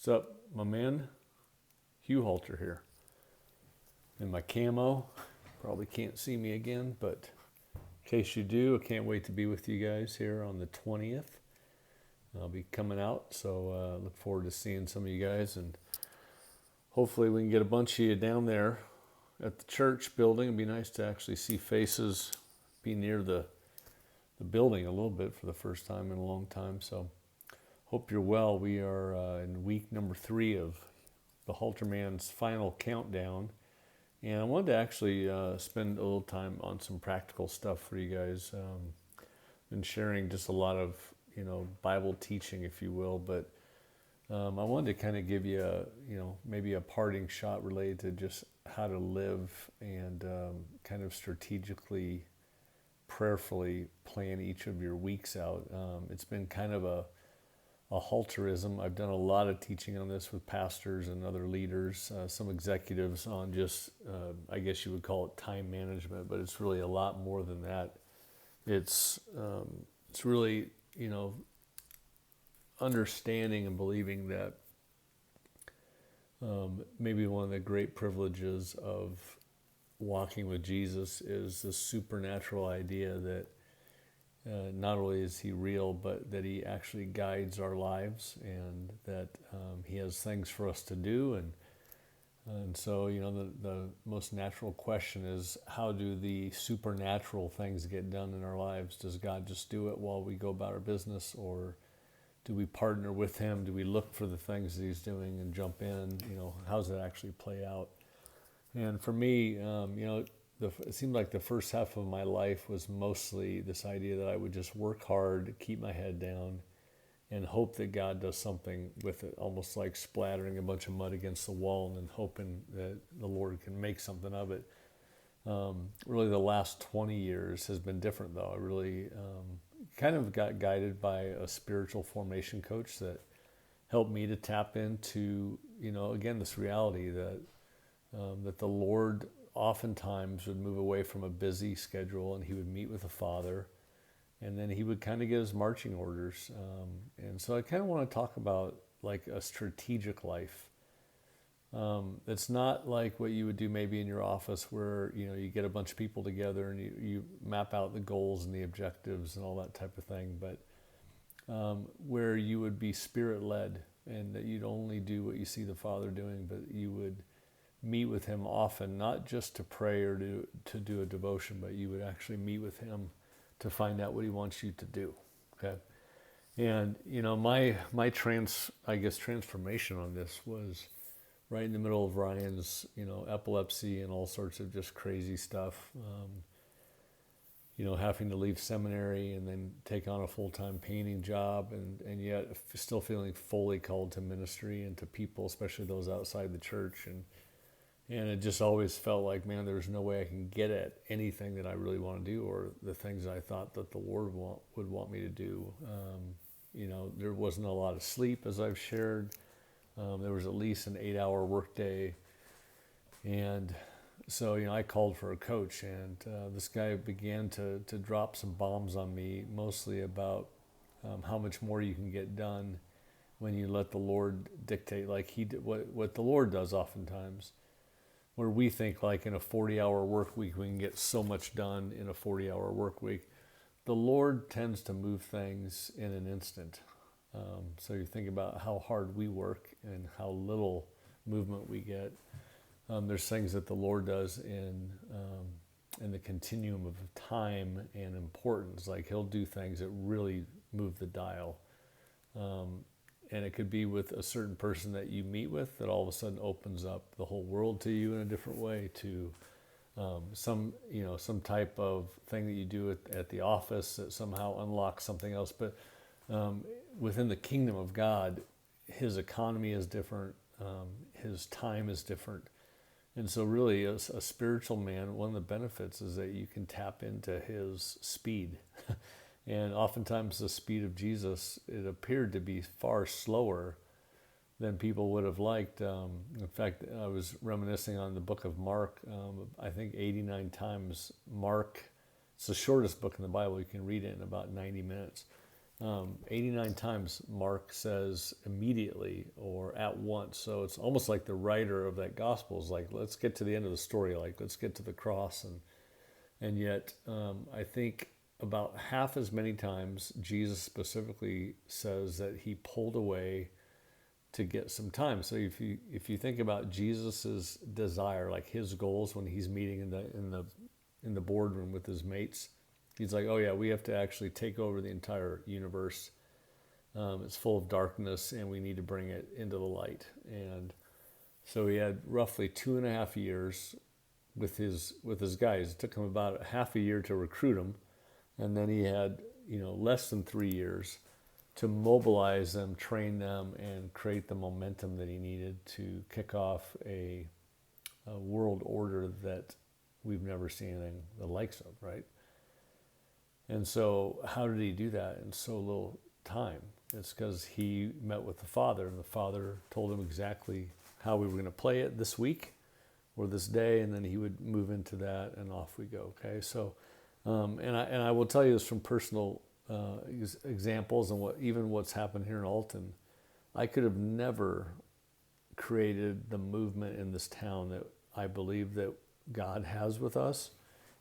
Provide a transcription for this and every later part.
What's up, my man? Hugh Halter here. In my camo. Probably can't see me again, but in case you do, I can't wait to be with you guys here on the 20th. I'll be coming out, so look forward to seeing some of you guys, and hopefully we can get a bunch of you down there at the church building. It'd be nice to actually see faces, be near the building a little bit for the first time in a long time. So hope you're well. We are in week number 3 of the Halter Man's final countdown. And I wanted to actually spend a little time on some practical stuff for you guys. Been sharing just a lot of, Bible teaching, if you will. But I wanted to kind of give you maybe a parting shot related to just how to live and kind of strategically, prayerfully plan each of your weeks out. It's been kind of a halterism. I've done a lot of teaching on this with pastors and other leaders, some executives on just, I guess you would call it time management, but it's really a lot more than that. It's really, understanding and believing that maybe one of the great privileges of walking with Jesus is the supernatural idea that not only is he real, but that he actually guides our lives, and that he has things for us to do. And so, the most natural question is, how do the supernatural things get done in our lives? Does God just do it while we go about our business, or do we partner with him? Do we look for the things that he's doing and jump in? How does it actually play out? And for me, it seemed like the first half of my life was mostly this idea that I would just work hard, keep my head down, and hope that God does something with it, almost like splattering a bunch of mud against the wall and then hoping that the Lord can make something of it. Really, the last 20 years has been different, though. I really kind of got guided by a spiritual formation coach that helped me to tap into, again, this reality that the Lord oftentimes would move away from a busy schedule, and he would meet with the Father, and then he would kind of get his marching orders. And so I kind of want to talk about like a strategic life. It's not like what you would do maybe in your office where, you get a bunch of people together and you map out the goals and the objectives and all that type of thing, but where you would be spirit-led, and that you'd only do what you see the Father doing, but you would meet with him often, not just to pray or to do a devotion, but you would actually meet with him to find out what he wants you to do. Okay. And, my transformation on this was right in the middle of Ryan's, epilepsy and all sorts of just crazy stuff. Having to leave seminary and then take on a full-time painting job, and yet still feeling fully called to ministry and to people, especially those outside the church. And it just always felt like, man, there's no way I can get at anything that I really want to do, or the things I thought that the Lord would want me to do. There wasn't a lot of sleep, as I've shared. There was at least an 8-hour workday. And so, I called for a coach, and this guy began to drop some bombs on me, mostly about how much more you can get done when you let the Lord dictate, like he did, what the Lord does oftentimes. Where we think like in a 40-hour work week, we can get so much done in a 40-hour work week. The Lord tends to move things in an instant. So you think about how hard we work and how little movement we get. There's things that the Lord does in the continuum of time and importance. Like he'll do things that really move the dial. And it could be with a certain person that you meet with that all of a sudden opens up the whole world to you in a different way, to some type of thing that you do at the office that somehow unlocks something else. But within the kingdom of God, his economy is different, his time is different. And so really, a spiritual man, one of the benefits is that you can tap into his speed. And oftentimes the speed of Jesus, it appeared to be far slower than people would have liked. In fact, I was reminiscing on the book of Mark. I think 89 times Mark, it's the shortest book in the Bible. You can read it in about 90 minutes. 89 times Mark says immediately or at once. So it's almost like the writer of that gospel is like, let's get to the end of the story, like let's get to the cross. And yet I think about half as many times Jesus specifically says that he pulled away to get some time. So if you think about Jesus's desire, like his goals when he's meeting in the boardroom with his mates, he's like, oh yeah, we have to actually take over the entire universe. It's full of darkness, and we need to bring it into the light. And so he had roughly 2.5 years with his guys. It took him about half a year to recruit them, and then he had less than 3 years to mobilize them, train them, and create the momentum that he needed to kick off a world order that we've never seen anything the likes of, right? And so how did he do that in so little time? It's because he met with the Father, and the Father told him exactly how we were going to play it this week or this day, and then he would move into that, and off we go. Okay, so and I will tell you this from personal examples and what's happened here in Alton. I could have never created the movement in this town that I believe that God has with us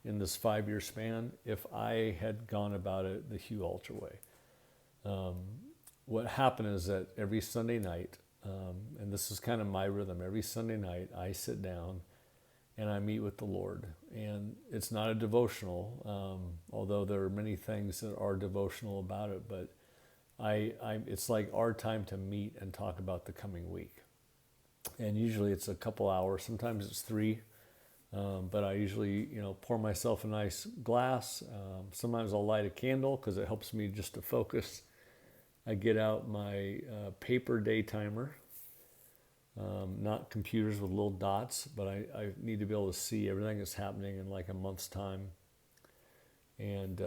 in this 5-year span if I had gone about it the Hugh Alter way. What happened is that every Sunday night, and this is kind of my rhythm, every Sunday night I sit down and I meet with the Lord. And it's not a devotional, although there are many things that are devotional about it, but it's like our time to meet and talk about the coming week. And usually it's a couple hours, sometimes it's 3, but I usually, pour myself a nice glass. Sometimes I'll light a candle because it helps me just to focus. I get out my paper day timer, not computers with little dots, but I need to be able to see everything that's happening in like a month's time. And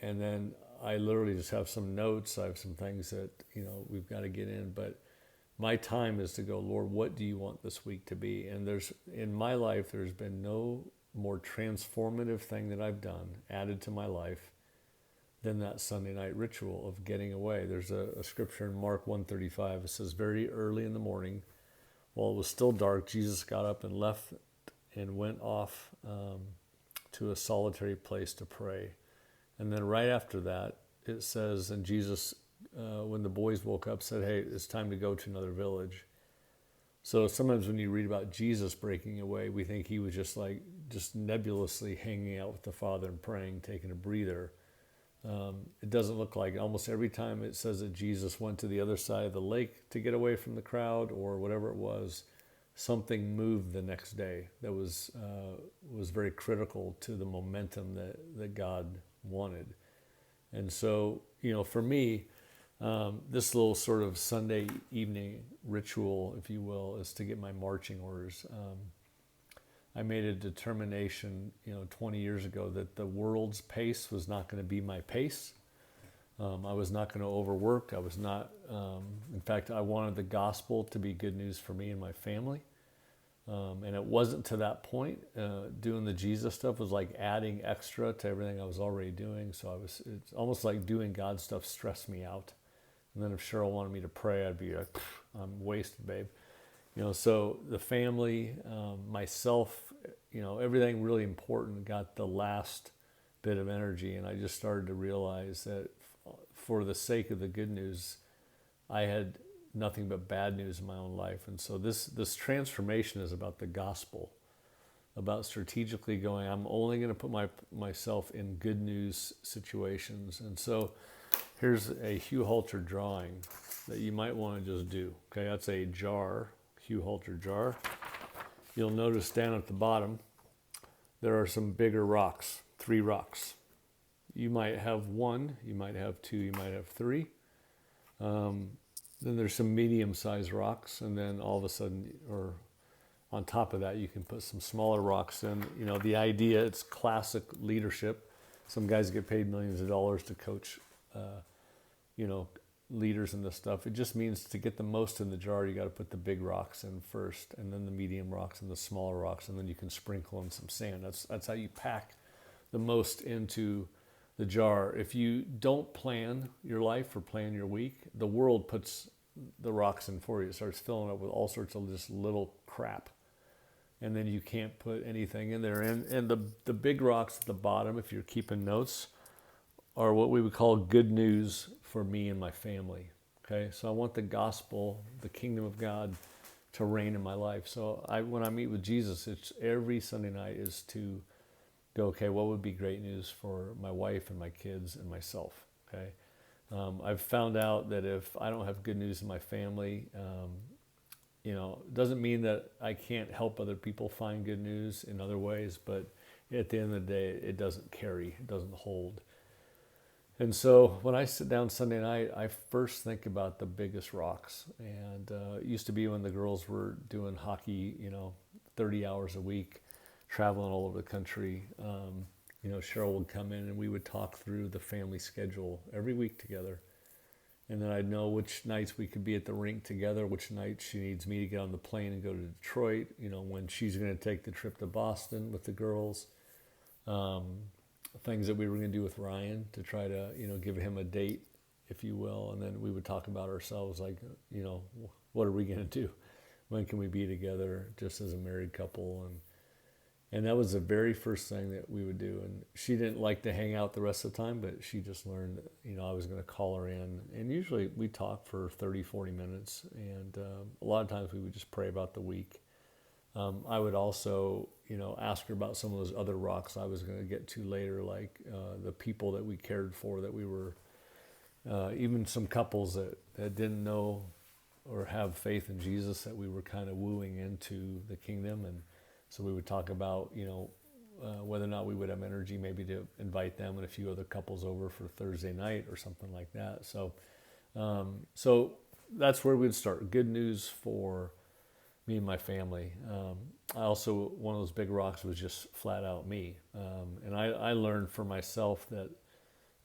then I literally just have some notes. I have some things that, we've got to get in, but my time is to go, Lord, what do you want this week to be? And in my life, there's been no more transformative thing that I've done, added to my life, than that Sunday night ritual of getting away. There's a scripture in Mark 1:35. It says, very early in the morning, while it was still dark, Jesus got up and left and went off to a solitary place to pray. And then right after that, it says, and Jesus, when the boys woke up, said, hey, it's time to go to another village. So sometimes when you read about Jesus breaking away, we think he was just nebulously hanging out with the Father and praying, taking a breather. It doesn't look like it. Almost every time it says that Jesus went to the other side of the lake to get away from the crowd or whatever it was, something moved the next day that was very critical to the momentum that God wanted. And so, for me, this little sort of Sunday evening ritual, if you will, is to get my marching orders. I made a determination, 20 years ago that the world's pace was not going to be my pace. I was not going to overwork. I was not, in fact, I wanted the gospel to be good news for me and my family. And it wasn't to that point. Doing the Jesus stuff was like adding extra to everything I was already doing. So it's almost like doing God stuff stressed me out. And then if Cheryl wanted me to pray, I'd be like, I'm wasted, babe. So the family, myself, everything really important got the last bit of energy. And I just started to realize that for the sake of the good news, I had nothing but bad news in my own life. And so this transformation is about the gospel, about strategically going, I'm only going to put myself in good news situations. And so here's a Hugh Halter drawing that you might want to just do. Okay, that's a jar, Hugh Halter jar. You'll notice down at the bottom, there are some bigger rocks, 3 rocks. You might have 1, you might have 2, you might have 3. Then there's some medium-sized rocks, and then all of a sudden, or on top of that, you can put some smaller rocks in. The idea, it's classic leadership. Some guys get paid millions of dollars to coach, leaders in this stuff. It just means to get the most in the jar, you got to put the big rocks in first, and then the medium rocks and the smaller rocks, and then you can sprinkle in some sand. That's how you pack the most into the jar. If you don't plan your life or plan your week, the world puts the rocks in for you. It starts filling up with all sorts of just little crap. And then you can't put anything in there. And the big rocks at the bottom, if you're keeping notes, are what we would call good news for me and my family. Okay, so I want the gospel, the kingdom of God, to reign in my life. So when I meet with Jesus, it's every Sunday night is to go, okay, what would be great news for my wife and my kids and myself? Okay, I've found out that if I don't have good news in my family, it doesn't mean that I can't help other people find good news in other ways, but at the end of the day, it doesn't carry, it doesn't hold. And so when I sit down Sunday night, I first think about the biggest rocks. And it used to be when the girls were doing hockey, 30 hours a week, traveling all over the country. Cheryl would come in and we would talk through the family schedule every week together. And then I'd know which nights we could be at the rink together, which nights she needs me to get on the plane and go to Detroit, when she's going to take the trip to Boston with the girls. Things that we were going to do with Ryan to try to, give him a date, if you will. And then we would talk about ourselves like, what are we going to do? When can we be together just as a married couple? And that was the very first thing that we would do. And she didn't like to hang out the rest of the time, but she just learned that, I was going to call her in. And usually we talk for 30, 40 minutes. And a lot of times we would just pray about the week. I would also, ask her about some of those other rocks I was going to get to later, like the people that we cared for, that we were, even some couples that didn't know or have faith in Jesus that we were kind of wooing into the kingdom. And so we would talk about, whether or not we would have energy maybe to invite them and a few other couples over for Thursday night or something like that. So that's where we'd start. Good news for me and my family. I also, one of those big rocks was just flat out me. And I learned for myself that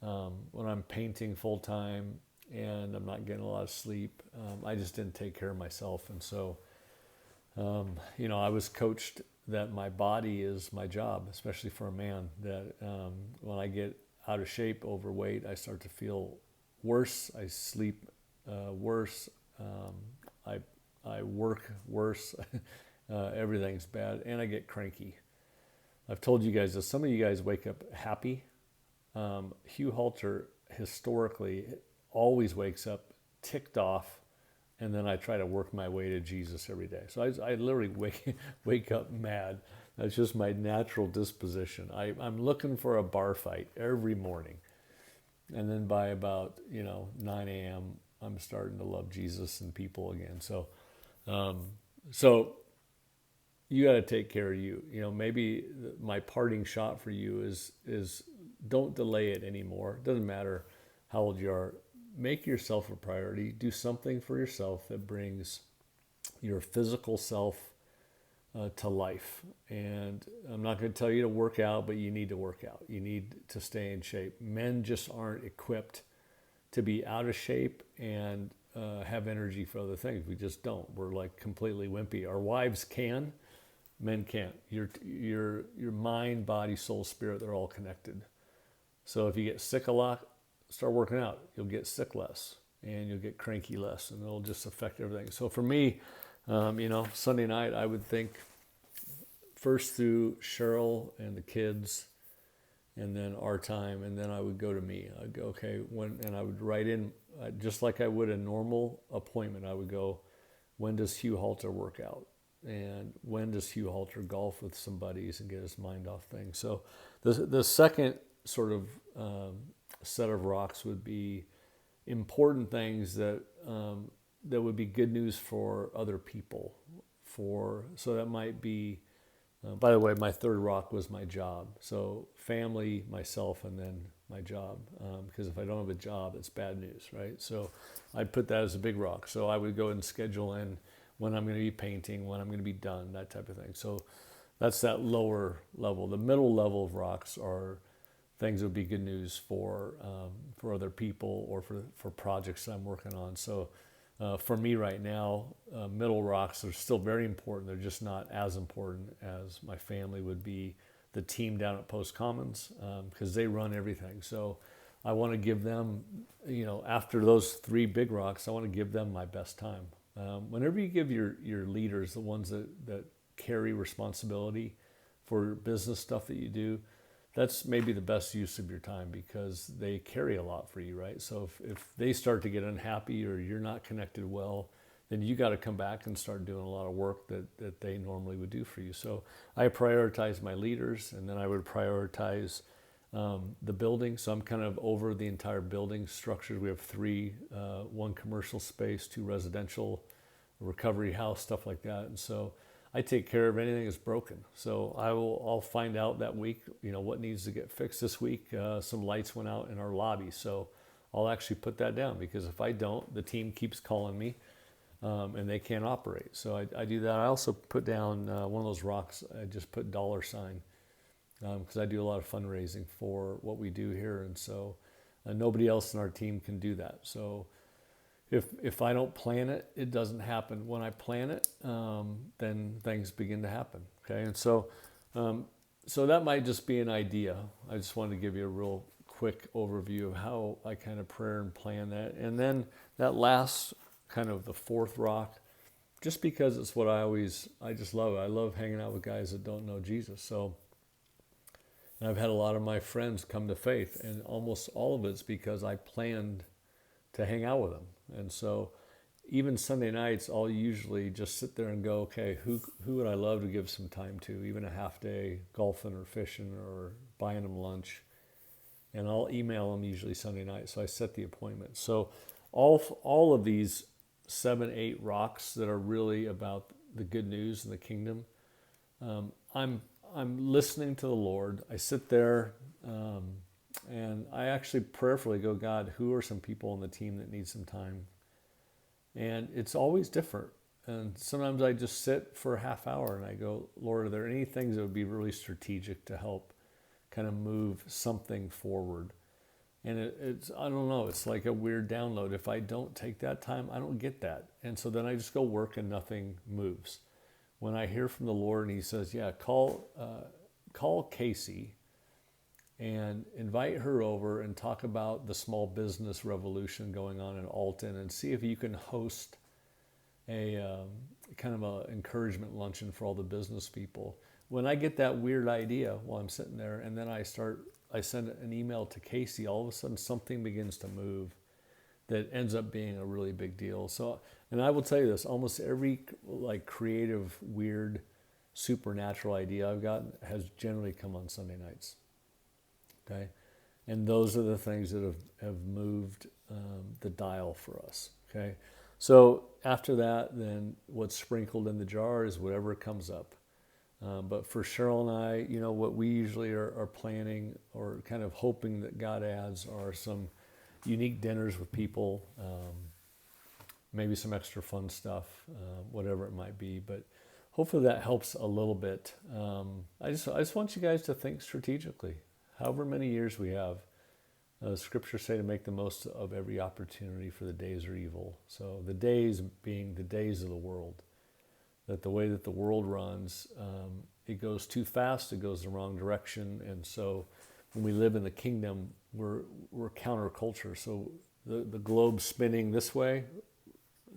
when I'm painting full time and I'm not getting a lot of sleep, I just didn't take care of myself. And so, I was coached that my body is my job, especially for a man, that when I get out of shape, overweight, I start to feel worse. I sleep worse. I work worse. Everything's bad, and I get cranky. I've told you guys that some of you guys wake up happy. Hugh Halter historically always wakes up ticked off, and then I try to work my way to Jesus every day. So I literally wake up mad. That's just my natural disposition. I'm looking for a bar fight every morning, and then by about 9 a.m. I'm starting to love Jesus and people again. So you got to take care of you. Maybe my parting shot for you is don't delay it anymore. It doesn't matter how old you are. Make yourself a priority. Do something for yourself that brings your physical self to life. And I'm not going to tell you to work out, but you need to work out. You need to stay in shape. Men just aren't equipped to be out of shape and have energy for other things. We just don't. We're like completely wimpy. Our wives can, men can't. Your mind, body, soul, spirit, they're all connected. So if you get sick a lot, start working out. You'll get sick less and you'll get cranky less, and it'll just affect everything. So for me, Sunday night, I would think first through Cheryl and the kids, and then our time, and then I would go to me. I'd go, okay, and I would write in, just like I would a normal appointment, I would go, when does Hugh Halter work out? And when does Hugh Halter golf with some buddies and get his mind off things? So the second sort of set of rocks would be important things that would be good news for other people. So that might be, by the way, my third rock was my job. So family, myself, and then my job. Because if I don't have a job, it's bad news, right? So I'd put that as a big rock. So I would go and schedule in when I'm going to be painting, when I'm going to be done, that type of thing. So that's that lower level. The middle level of rocks are things that would be good news for other people or for projects that I'm working on. So for me right now, middle rocks are still very important. They're just not as important as my family would be the team down at Post Commons, because they run everything. So I want to give them, after those 3 big rocks, I want to give them my best time. Whenever you give your leaders, the ones that carry responsibility for business stuff that you do, that's maybe the best use of your time, because they carry a lot for you, right? So if they start to get unhappy or you're not connected well, then you got to come back and start doing a lot of work that they normally would do for you. So I prioritize my leaders, and then I would prioritize the building. So I'm kind of over the entire building structure. We have 3, 1 commercial space, 2 residential, recovery house, stuff like that. And so I take care of anything that's broken. So I'll find out that week, what needs to get fixed this week. Some lights went out in our lobby, so I'll actually put that down, because if I don't, the team keeps calling me, and they can't operate. So I do that. I also put down one of those rocks. I just put $, because I do a lot of fundraising for what we do here, and so nobody else in our team can do that. So if I don't plan it, it doesn't happen. When I plan it, then things begin to happen. Okay, and so that might just be an idea. I just wanted to give you a real quick overview of how I kind of prayer and plan that. And then that last kind of the 4th rock, just because it's what I just love it. I love hanging out with guys that don't know Jesus. So, and I've had a lot of my friends come to faith, and almost all of it's because I planned to hang out with them. And so even Sunday nights, I'll usually just sit there and go, okay, who would I love to give some time to, even a half day golfing or fishing or buying them lunch. And I'll email them usually Sunday night. So I set the appointment. So all of these 7, 8 rocks that are really about the good news and the kingdom, I'm listening to the Lord. I sit there, and I actually prayerfully go, God, who are some people on the team that need some time? And it's always different. And sometimes I just sit for a half hour and I go, Lord, are there any things that would be really strategic to help kind of move something forward? And it's, I don't know, it's like a weird download. If I don't take that time, I don't get that. And so then I just go work and nothing moves. When I hear from the Lord and he says, yeah, call Casey and invite her over and talk about the small business revolution going on in Alton, and see if you can host a kind of a encouragement luncheon for all the business people. When I get that weird idea while I'm sitting there, and then I send an email to Casey, all of a sudden something begins to move that ends up being a really big deal. So, and I will tell you this, almost every like creative, weird, supernatural idea I've gotten has generally come on Sunday nights. Okay, and those are the things that have moved the dial for us. Okay, so after that, then what's sprinkled in the jar is whatever comes up. But for Cheryl and I, what we usually are planning or kind of hoping that God adds are some unique dinners with people, maybe some extra fun stuff, whatever it might be. But hopefully that helps a little bit. I just want you guys to think strategically. However many years we have, scriptures say to make the most of every opportunity, for the days are evil. So the days being the days of the world, that the way that the world runs, it goes too fast, it goes the wrong direction. And so when we live in the kingdom, we're counterculture. So the globe's spinning this way.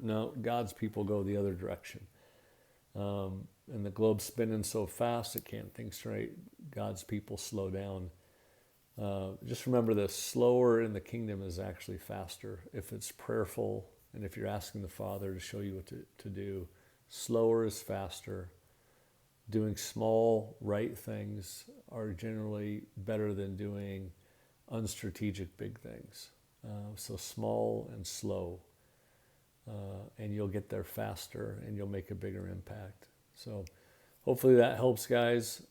No, God's people go the other direction. And the globe's spinning so fast it can't think straight. God's people slow down. Just remember this, slower in the kingdom is actually faster. If it's prayerful and if you're asking the Father to show you what to do, slower is faster. Doing small, right things are generally better than doing unstrategic big things. So small and slow, and you'll get there faster and you'll make a bigger impact. So hopefully that helps, guys.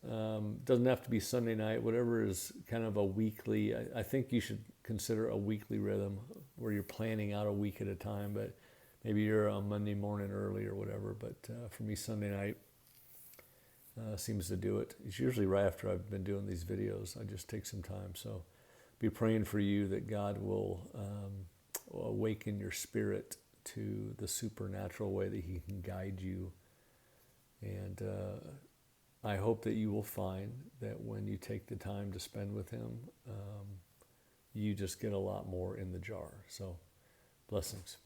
Doesn't have to be Sunday night, whatever is kind of a weekly. I think you should consider a weekly rhythm where you're planning out a week at a time, but maybe you're on Monday morning early or whatever. But for me, Sunday night seems to do it. It's usually right after I've been doing these videos. I just take some time. So be praying for you that God will awaken your spirit to the supernatural way that he can guide you. And I hope that you will find that when you take the time to spend with him, you just get a lot more in the jar. So, blessings.